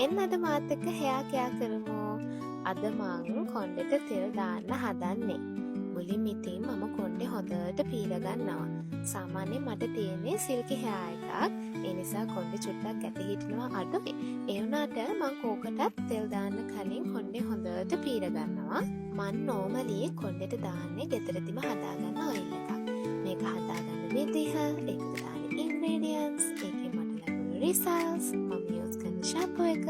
එන්න අද මාත් එක්ක hair care කරමු. අද මං කොණ්ඩෙට තෙල් දාන්න හදන්නේ. මුලින් ඉතින් මම කොණ්ඩේ හොඳට පීර ගන්නවා. සාමාන්‍යයෙන් මට තියෙන්නේ සිල්කි hair එකක්. ඒ නිසා කොණ්ඩේ චුට්ටක් ඇට හිටිනවා අඩුයි. ඒ වුණාට මං කෝකටත් තෙල් දාන්න කලින් කොණ්ඩේ හොඳට පීර ගන්නවා. මං normally කොණ්ඩෙට දාන්නේ ගෙදරදිම හදාගන්න oil එකක්. මේක හදාගන්න විදිහ, ඒකට දාන ingredients, ඒකේ මට ලැබුණු results, මම use කරන shampoo එක,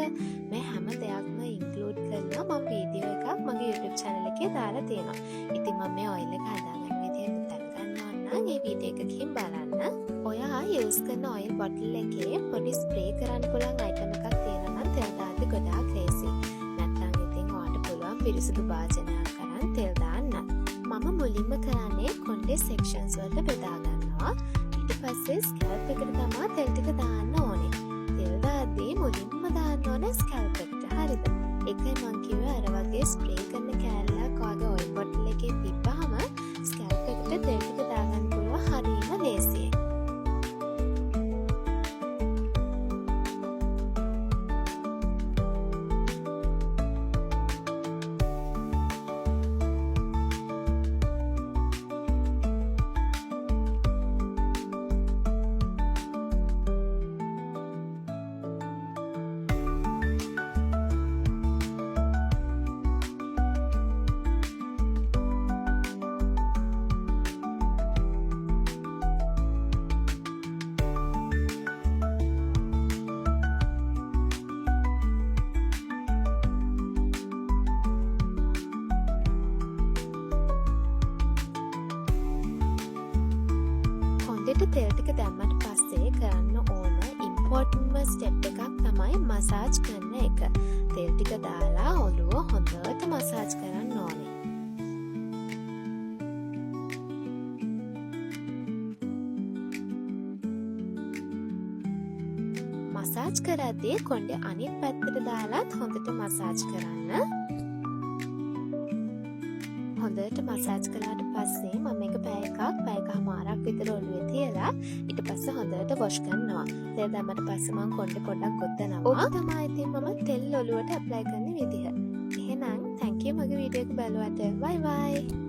මේ හැම දෙයක්ම include කරලා මම වීඩියෝ එකක් මගේ YouTube channel එකේ දාලා තියෙනවා. ඉතින් මම මේ oil එක හදාගන්න විදිහ හිතන්න ගන්නවා නම් මේ වීඩියෝ එක ගිහින් බලන්න. ඔයා use කරන oil bottle එකේ පොඩි spray කරන්න පුළුවන් item එකක් තියෙනවා නම් තෙල් දාද්දි ගොඩාක් ලේසි. නැත්නම් ඉතින් ඔයාලට පුළුවන් පිරිසිදු භාජනයක් අරන් තෙල් දාන්න. මම මුලින්ම කරන්නේ කොණ්ඩේ sections වලට බෙදා ගන්නවා. ඊට පස්සේ scalp එකට තමයි තෙල් ටික දාන්න ඕනේ. තෙල් දාද්දී මුලින්ම දාන්න ඕනේ scalp එකට. හරිද? ඒකයි මං කිව්වේ අර වගේ ස්ප්‍රේ කරන කෑල්ලක් වගේ oil bottle එකේ තිබ්බහම scalp එකට තෙල් ටික දාගන්න පුළුවන් හරියම ලේසියි. කොණ්ඩෙට තෙල් ටික දැම්මට පස්සේ කරන්න ඕන ඉම්පෝර්ටන්ට්ම ස්ටෙප් එකක් තමයි මසාජ් කරන එක. තෙල් ටික දාලා ඔළුව හොඳට මසාජ් කරන්න ඕනේ. මසාජ් කරද්දී කොණ්ඩේ අනිත් පැත්තට දාලාත් හොඳට මසාජ් කරන්න. හොඳට මසාජ් කළාට පස්සේ මම මේක පැය එකමාරක් විතර ඔළුවේ තියලා ඊට පස්සේ හොඳට වොෂ් කරනවා. තෙල් දැම්මට පස්සේ මම කොණ්ඩේ පොඩ්ඩක් ගොතනවා. ඕක තමයි ඉතින් මම තෙල් ඔළුවට ඇප්ලයි කරන විදිහ. එහෙනම් thank you මගේ වීඩියෝ එක බලුවට. bye bye.